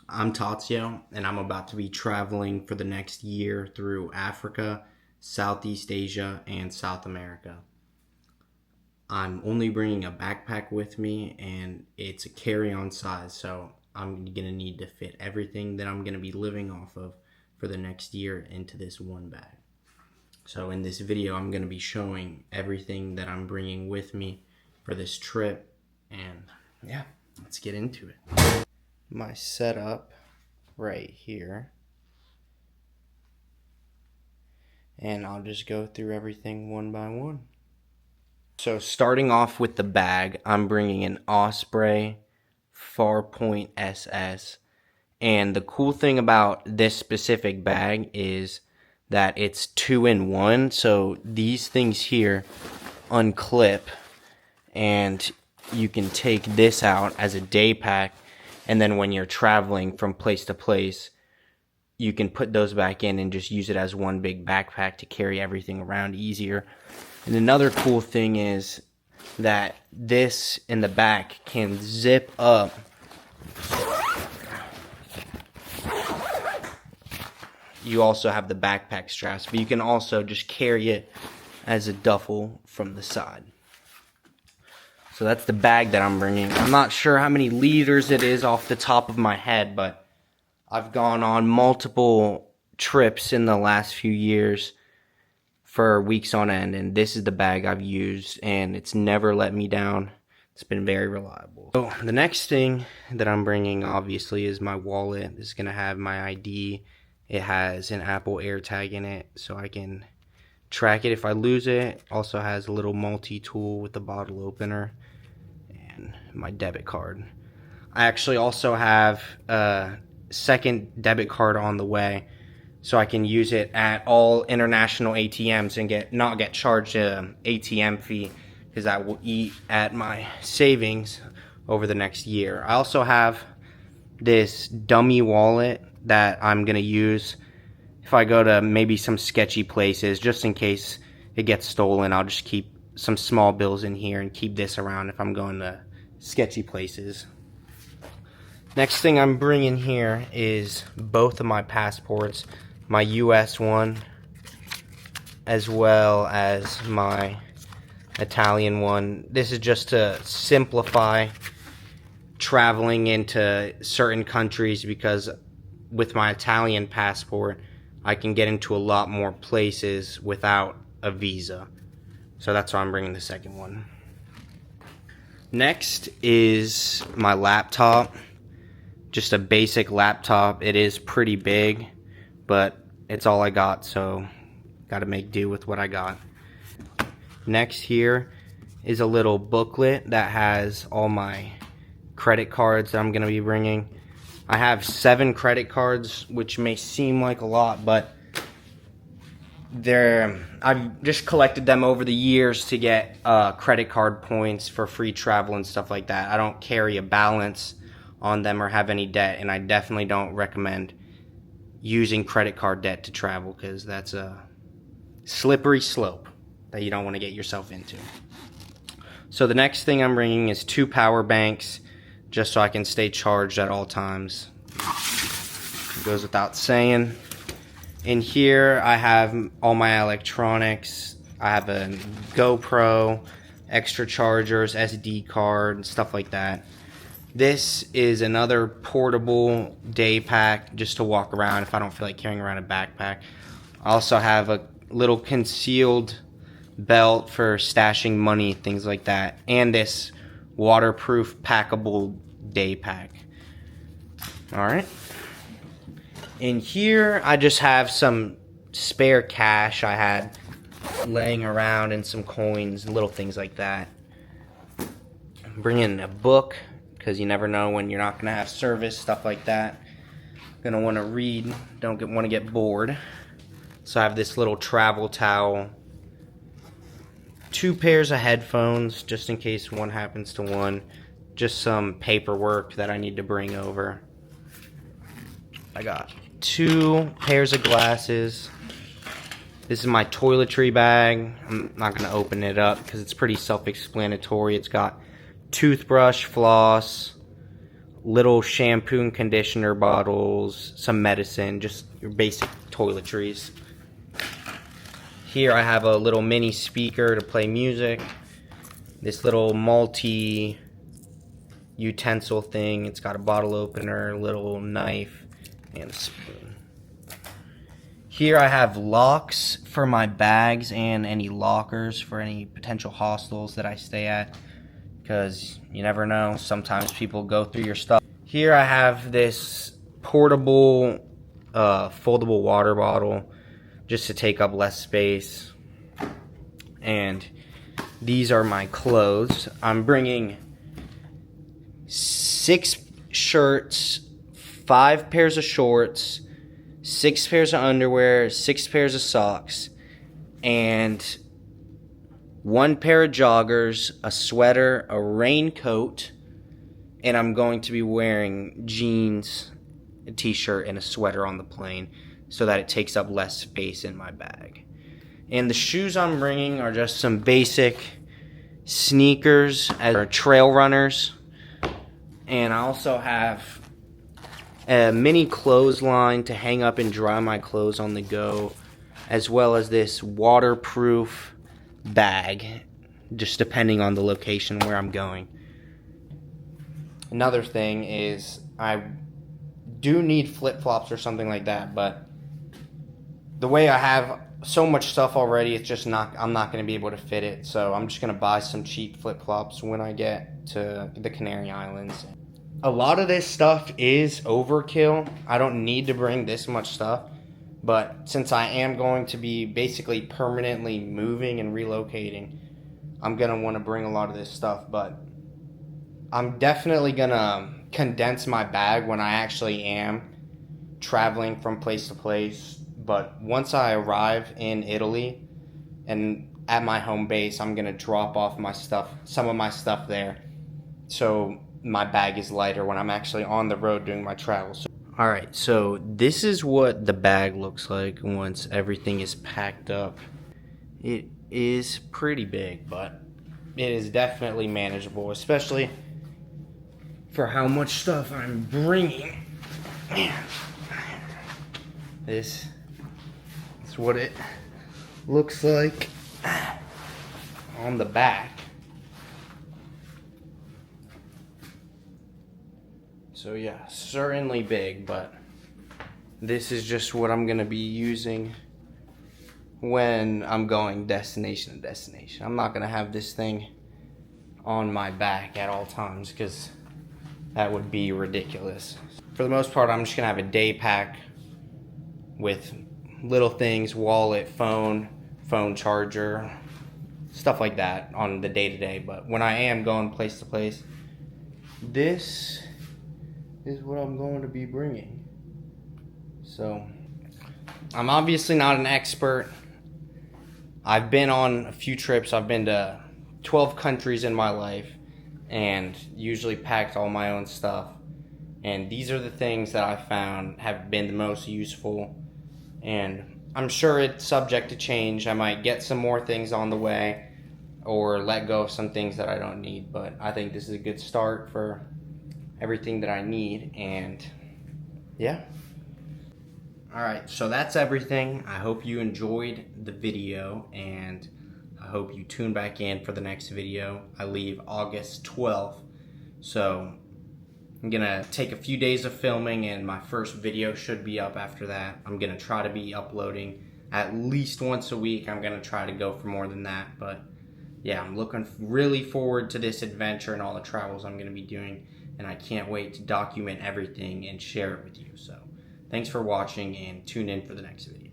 I'm Tazio, and I'm about to be traveling for the next year through Africa, Southeast Asia, and South America. I'm only bringing a backpack with me, and it's a carry-on size, so I'm gonna need to fit everything that I'm gonna be living off of for the next year into this one bag. So in this video, I'm gonna be showing everything that I'm bringing with me for this trip, and yeah, let's get into it. My setup right here, and I'll just go through everything one by one. So starting off with the bag, I'm bringing an Osprey Farpoint SS, and the cool thing about this specific bag is that it's 2-in-1, so these things here unclip and you can take this out as a day pack, and then when you're traveling from place to place, you can put those back in and just use it as one big backpack to carry everything around easier. And another cool thing is that this in the back can zip up you also have the backpack straps, but you can also just carry it as a duffel from the side. So that's the bag that I'm bringing. I'm not sure how many liters it is off the top of my head, but I've gone on multiple trips in the last few years for weeks on end, and this is the bag I've used, and it's never let me down. It's been very reliable. So the next thing that I'm bringing, obviously, is my wallet. This is going to have my ID. It has an Apple AirTag in it, so I can track it if I lose it. Also has a little multi-tool with the bottle opener and my debit card. I actually also have a second debit card on the way, so I can use it at all international ATMs and not get charged an ATM fee, because that will eat at my savings over the next year. I also have this dummy wallet that I'm gonna use if I go to maybe some sketchy places, just in case it gets stolen. I'll just keep some small bills in here and keep this around if I'm going to sketchy places. Next thing I'm bringing here is both of my passports, my US one as well as my Italian one. This is just to simplify traveling into certain countries, because with my Italian passport I can get into a lot more places without a visa. So that's why I'm bringing the second one. Next is my laptop. Just a basic laptop. It is pretty big, but it's all I got, so gotta make do with what I got. Next here is a little booklet that has all my credit cards that I'm gonna be bringing. I have 7 credit cards, which may seem like a lot, but I've just collected them over the years to get credit card points for free travel and stuff like that. I don't carry a balance on them or have any debt, and I definitely don't recommend using credit card debt to travel, because that's a slippery slope that you don't want to get yourself into. So the next thing I'm bringing is 2 power banks, just so I can stay charged at all times. It goes without saying. In here I have all my electronics. I have a GoPro, extra chargers, SD card, stuff like that. This is another portable day pack just to walk around if I don't feel like carrying around a backpack. I also have a little concealed belt for stashing money, things like that, and this waterproof packable day pack. Alright. In here I just have some spare cash I had laying around, and some coins and little things like that. I'm bringing a book, because you never know when you're not going to have service, stuff like that. Going to want to read, don't want to get bored. So I have this little travel towel, 2 pairs of headphones, just in case one happens to one. Just some paperwork that I need to bring over. I got 2 pairs of glasses. This is my toiletry bag. I'm not going to open it up because it's pretty self-explanatory. It's got toothbrush, floss, little shampoo and conditioner bottles, some medicine, just your basic toiletries. Here I have a little mini speaker to play music. This little multi-utensil thing. It's got a bottle opener, a little knife, and a spoon. Here I have locks for my bags and any lockers for any potential hostels that I stay at, because you never know, sometimes people go through your stuff. Here I have this portable foldable water bottle just to take up less space, and these are my clothes. I'm bringing 6 shirts, 5 pairs of shorts, 6 pairs of underwear, 6 pairs of socks, and 1 pair of joggers, a sweater, a raincoat, and I'm going to be wearing jeans, a t-shirt, and a sweater on the plane so that it takes up less space in my bag. And the shoes I'm bringing are just some basic sneakers as trail runners, and I also have a mini clothesline to hang up and dry my clothes on the go, as well as this waterproof bag, just depending on the location where I'm going. Another thing is I do need flip-flops or something like that, but the way I have so much stuff already, it's just I'm not going to be able to fit it, so I'm just going to buy some cheap flip-flops when I get to the Canary Islands. A lot of this stuff is overkill. I don't need to bring this much stuff, but since I am going to be basically permanently moving and relocating, I'm going to want to bring a lot of this stuff, but I'm definitely going to condense my bag when I actually am traveling from place to place. But once I arrive in Italy and at my home base, I'm going to drop off my stuff, some of my stuff there, so my bag is lighter when I'm actually on the road doing my travels. Alright, so this is what the bag looks like once everything is packed up. It is pretty big, but it is definitely manageable, especially for how much stuff I'm bringing. Man, this is what it looks like on the back. So yeah, certainly big, but this is just what I'm gonna be using when I'm going destination to destination. I'm not gonna have this thing on my back at all times because that would be ridiculous. For the most part, I'm just gonna have a day pack with little things, wallet, phone charger, stuff like that on the day-to-day. But when I am going place to place, this is what I'm going to be bringing. So I'm obviously not an expert. I've been on a few trips. I've been to 12 countries in my life and usually packed all my own stuff. And these are the things that I found have been the most useful. And I'm sure it's subject to change. I might get some more things on the way or let go of some things that I don't need. But I think this is a good start for everything that I need. And yeah. Alright, so that's everything. I hope you enjoyed the video, and I hope you tune back in for the next video. I leave August 12th, so I'm gonna take a few days of filming and my first video should be up after that. I'm gonna try to be uploading at least once a week. I'm gonna try to go for more than that, but yeah, I'm looking really forward to this adventure and all the travels I'm gonna be doing, and I can't wait to document everything and share it with you. So thanks for watching, and tune in for the next video.